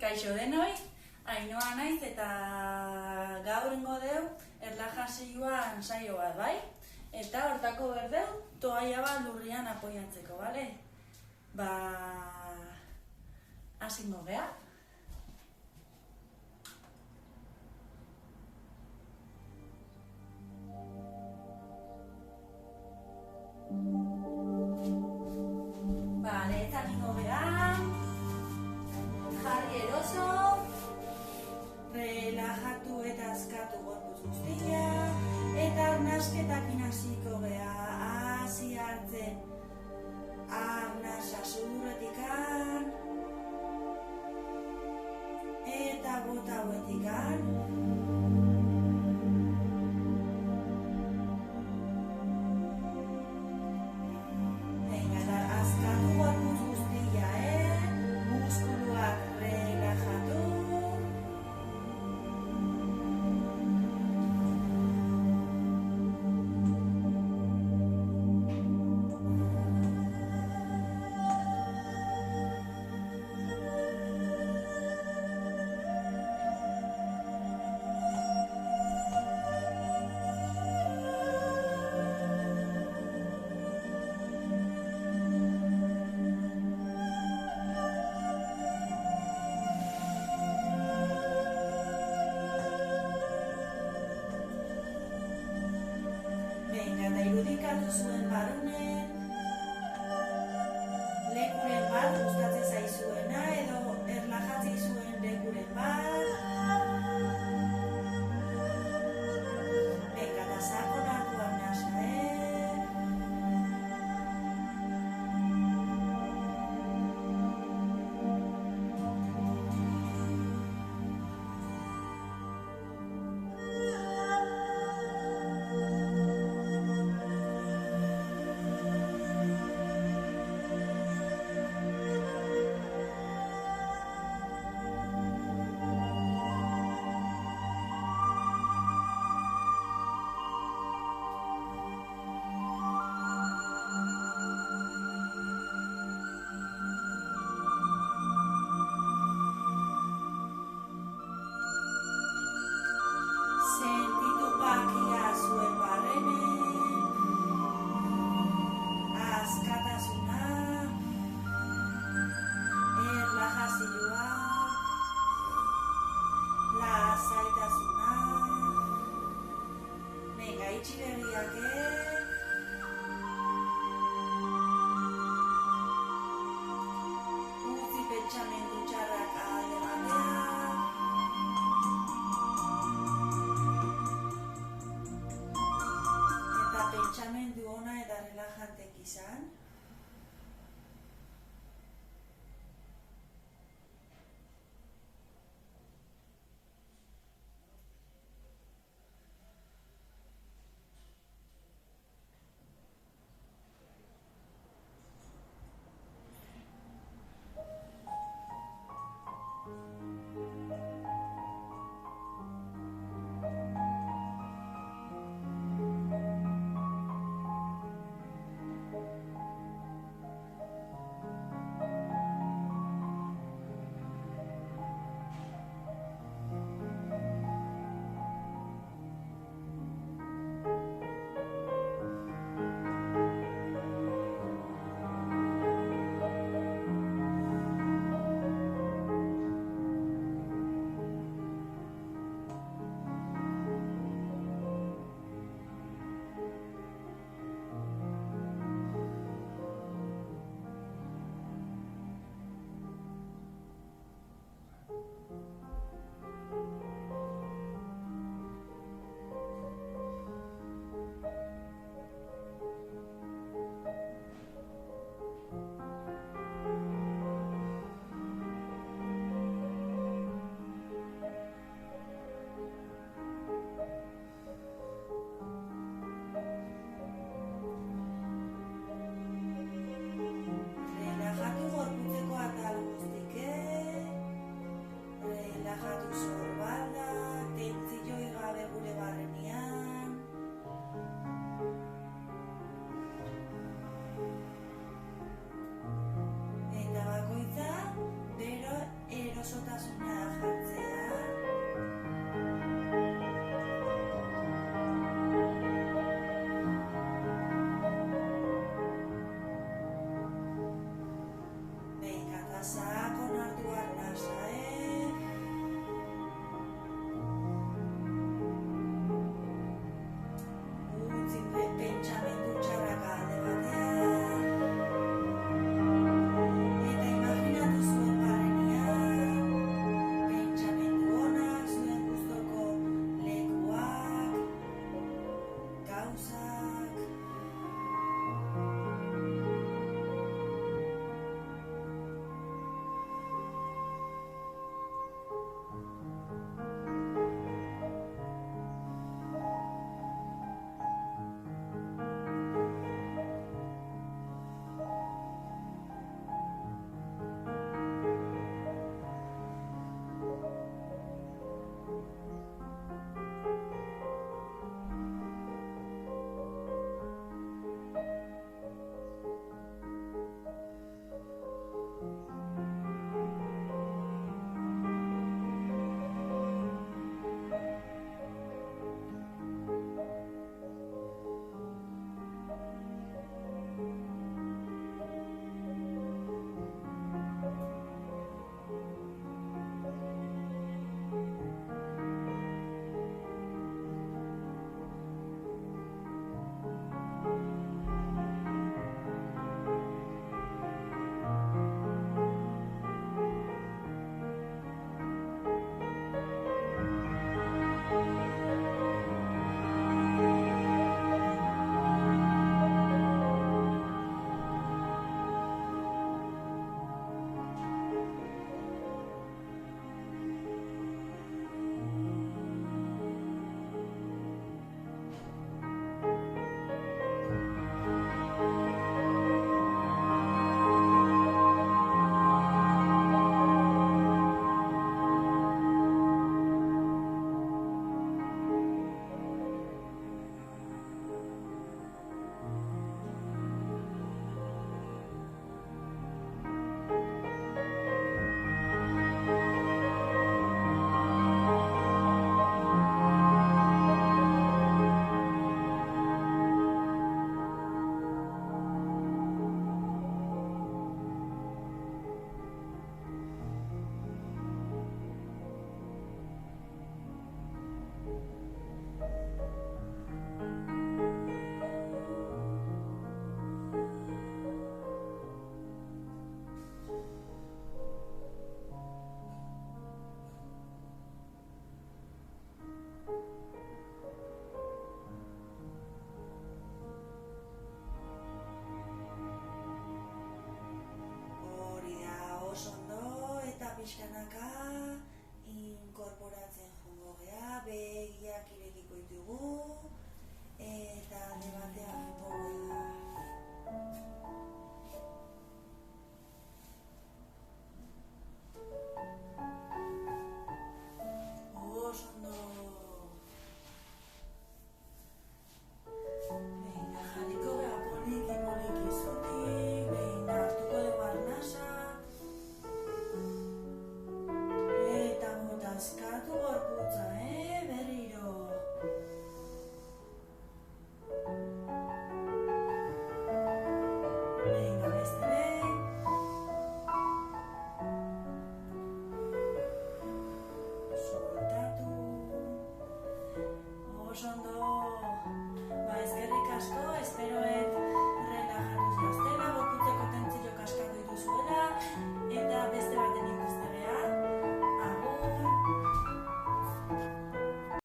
Kaixo denoi, Ainhoa naiz eta gaur ingo deu erlajazioan saio bat, bai? Eta hortako berdeu, toaia bat lurrian apoiatzeko, bale? Hasingo gea. Bale, eta ningo gea. Jarri eroso, relajatu eta askatu gorputz guztia, eta arnasketak hasiko gea, hasi hartzen arnasa sudurretikan, eta bota hauetikan. Askatu gorputz guztia, muskuluak relajatu. Eta irudikatu zuen barunen, lekuren bat gustatzen zaizuena edo erlajatzen zuen lekuren bat. Eta sakonatu arnasa, sakon hartu arnasaek. Utzi pentsamendu txarrak alde batean. Eta imaginatu zuen barrenean, pentsamendu onak zuen gustoko lekuak, gauzak. Pixkanaka inkorporatzen jongo gea, begiak irekiko ditugu eta alde batean jongo gea.